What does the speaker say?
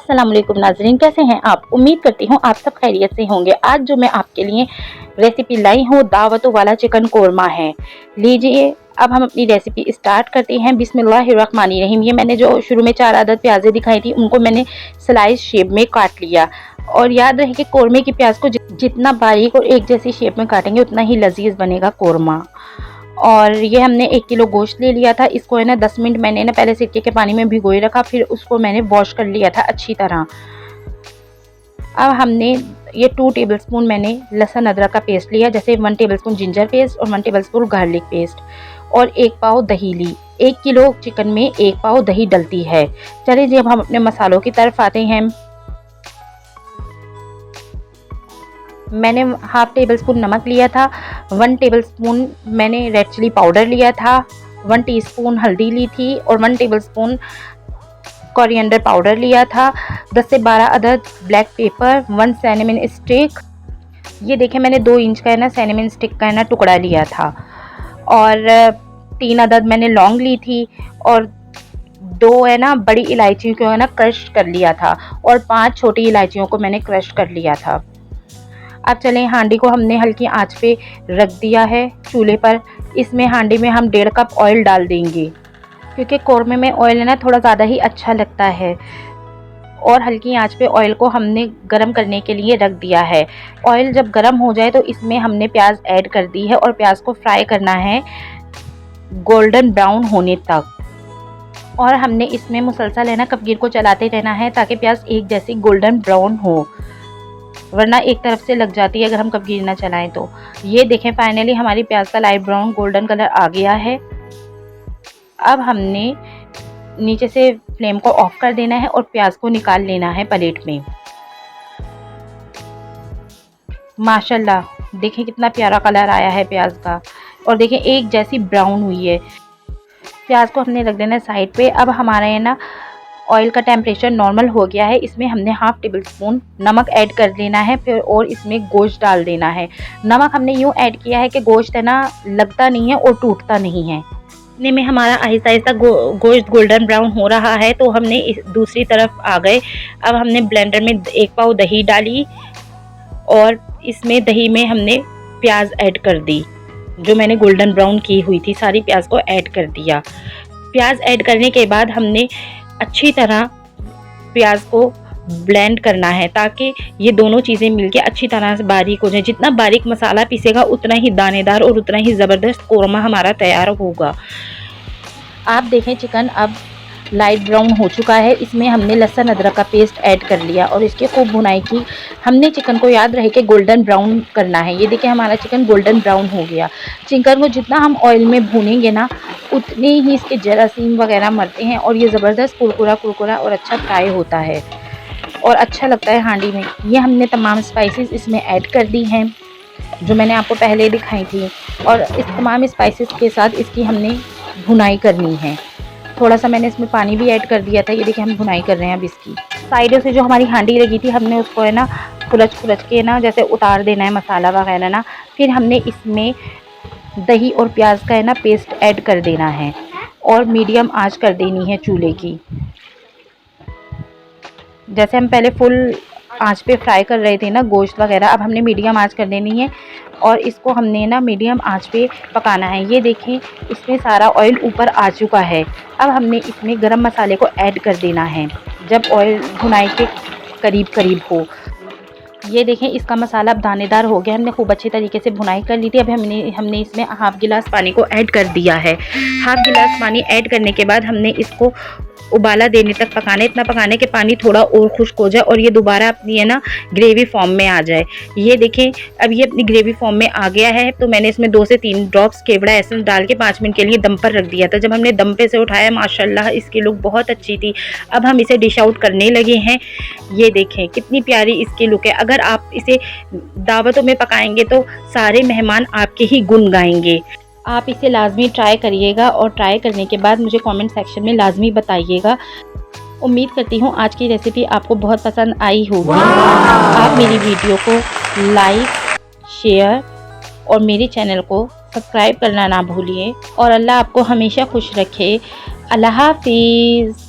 अस्सलाम वालेकुम नाज़रीन, कैसे हैं आप? उम्मीद करती हूँ आप सब खैरियत से होंगे। आज जो मैं आपके लिए रेसिपी लाई हूँ दावतों वाला चिकन कोरमा है। लीजिए अब हम अपनी रेसिपी स्टार्ट करते हैं। बिस्मिल्लाहिर्रहमानिर्रहीम। ये मैंने जो शुरू में 4 अदद प्याज़ें दिखाई थी उनको मैंने स्लाइस शेप में काट लिया। और याद रहे कि कोरमे की प्याज को जितना बारीक और एक जैसी शेप में काटेंगे उतना ही लजीज बनेगा कोरमा। और ये हमने 1 किलो गोश्त ले लिया था। इसको है ना 10 मिनट मैंने ना पहले सिरके के पानी में भिगोए रखा, फिर उसको मैंने वॉश कर लिया था अच्छी तरह। अब हमने ये 2 टेबलस्पून मैंने लहसुन अदरक का पेस्ट लिया, जैसे 1 टेबलस्पून जिंजर पेस्ट और 1 टेबलस्पून गार्लिक पेस्ट और 1 पाव दही ली। 1 किलो चिकन में 1 पाव दही डलती है। चलिए जी अब हम अपने मसालों की तरफ आते हैं। मैंने हाफ टेबल स्पून नमक लिया था, 1 टेबलस्पून मैंने रेड चिली पाउडर लिया था, 1 टीस्पून हल्दी ली थी और 1 टेबलस्पून कोरिएंडर पाउडर लिया था, 10 से 12 अदद ब्लैक पेपर, 1 सिनेमन स्टिक। ये देखें मैंने 2 इंच का है ना सिनेमन स्टिक का है ना टुकड़ा लिया था और 3 अदद मैंने लौंग ली थी और 2 है ना बड़ी इलायचियों को है ना क्रश कर लिया था और 5 छोटी इलायचियों को मैंने क्रश कर लिया था। अब चलें, हांडी को हमने हल्की आंच पे रख दिया है चूल्हे पर। इसमें हांडी में हम 1.5 कप ऑयल डाल देंगे, क्योंकि कोरमे में ऑयल है ना थोड़ा ज़्यादा ही अच्छा लगता है। और हल्की आंच पे ऑयल को हमने गरम करने के लिए रख दिया है। ऑयल जब गरम हो जाए तो इसमें हमने प्याज ऐड कर दी है और प्याज को फ्राई करना है गोल्डन ब्राउन होने तक। और हमने इसमें मुसलसल है ना कपगीर को चलाते रहना है ताकि प्याज एक जैसी गोल्डन ब्राउन हो, वरना एक तरफ से लग जाती है अगर हम कपगीर ना चलाएं तो। ये देखें फाइनली हमारी प्याज का लाइट ब्राउन गोल्डन कलर आ गया है। अब हमने नीचे से फ्लेम को ऑफ कर देना है और प्याज को निकाल लेना है प्लेट में। माशाल्लाह देखें कितना प्यारा कलर आया है प्याज का और देखें एक जैसी ब्राउन हुई है। प्याज को हमने रख देना है साइड पे। अब हमारा है ना ऑयल का टेम्परेचर नॉर्मल हो गया है। इसमें हमने हाफ टेबल स्पून नमक ऐड कर देना है फिर और इसमें गोश्त डाल देना है। नमक हमने यूँ ऐड किया है कि गोश्त है ना लगता नहीं है और टूटता नहीं है। इतने में हमारा आहिस्ता आहिस्ता गोश्त गोल्डन ब्राउन हो रहा है तो हमने इस दूसरी तरफ आ गए। अब हमने ब्लेंडर में 1 पाव दही डाली और इसमें दही में हमने प्याज ऐड कर दी, जो मैंने गोल्डन ब्राउन की हुई थी सारी प्याज को ऐड कर दिया। प्याज ऐड करने के बाद हमने अच्छी तरह प्याज को ब्लेंड करना है ताकि ये दोनों चीज़ें मिलके अच्छी तरह से बारीक हो जाए। जितना बारीक मसाला पीसेगा उतना ही दानेदार और उतना ही ज़बरदस्त कोरमा हमारा तैयार होगा। आप देखें चिकन अब लाइट ब्राउन हो चुका है। इसमें हमने लहसुन अदरक का पेस्ट ऐड कर लिया और इसकी खूब भुनाई की। हमने चिकन को याद रहे कि गोल्डन ब्राउन करना है। ये देखिए हमारा चिकन गोल्डन ब्राउन हो गया। चिकन को जितना हम ऑयल में भूनेंगे ना उतने ही इसके जरासीम वगैरह मरते हैं और ये ज़बरदस्त कुरकुरा और अच्छा फ्राई होता है और अच्छा लगता है हांडी में। ये हमने तमाम स्पाइसेस इसमें ऐड कर दी हैं जो मैंने आपको पहले दिखाई थी और इस तमाम स्पाइसेस के साथ इसकी हमने भुनाई करनी है। थोड़ा सा मैंने इसमें पानी भी ऐड कर दिया था। ये देखिए हम भुनाई कर रहे हैं अब इसकी। साइडों से जो हमारी हांडी लगी थी हमने उसको है ना खुलच के ना जैसे उतार देना है मसाला वगैरह ना। फिर हमने इसमें दही और प्याज का है ना पेस्ट ऐड कर देना है और मीडियम आंच कर देनी है चूल्हे की। जैसे हम पहले फुल आंच पे फ्राई कर रहे थे ना गोश्त वगैरह, अब हमने मीडियम आंच कर देनी है और इसको हमने ना मीडियम आंच पे पकाना है। ये देखें इसमें सारा ऑयल ऊपर आ चुका है। अब हमने इसमें गरम मसाले को ऐड कर देना है जब ऑयल भुनाई के करीब हो। ये देखें इसका मसाला अब दानेदार हो गया। हमने खूब अच्छे तरीके से भुनाई कर ली थी। अब हमने इसमें हाफ गिलास पानी को ऐड कर दिया है। हाफ गिलास पानी ऐड करने के बाद हमने इसको उबाला देने तक पकाना है। इतना पकाने के पानी थोड़ा और खुश्क हो जाए और ये दोबारा अपनी है ना ग्रेवी फॉर्म में आ जाए। ये देखें अब ये अपनी ग्रेवी फॉर्म में आ गया है तो मैंने इसमें 2 से 3 ड्रॉप्स केवड़ा एसेंस डाल के 5 मिनट के लिए दम पर रख दिया था। जब हमने दम पे से उठाया माशाल्लाह इसकी लुक बहुत अच्छी थी। अब हम इसे डिश आउट करने लगे हैं। ये देखें कितनी प्यारी इसकी लुक है। अगर आप इसे दावतों में पकाएंगे तो सारे मेहमान आपके ही गुण गाएंगे। आप इसे लाजमी ट्राई करिएगा और ट्राई करने के बाद मुझे कमेंट सेक्शन में लाजमी बताइएगा। उम्मीद करती हूँ आज की रेसिपी आपको बहुत पसंद आई होगी। आप मेरी वीडियो को लाइक शेयर और मेरे चैनल को सब्सक्राइब करना ना भूलिए और अल्लाह आपको हमेशा खुश रखे। अल्लाह हाफिज़।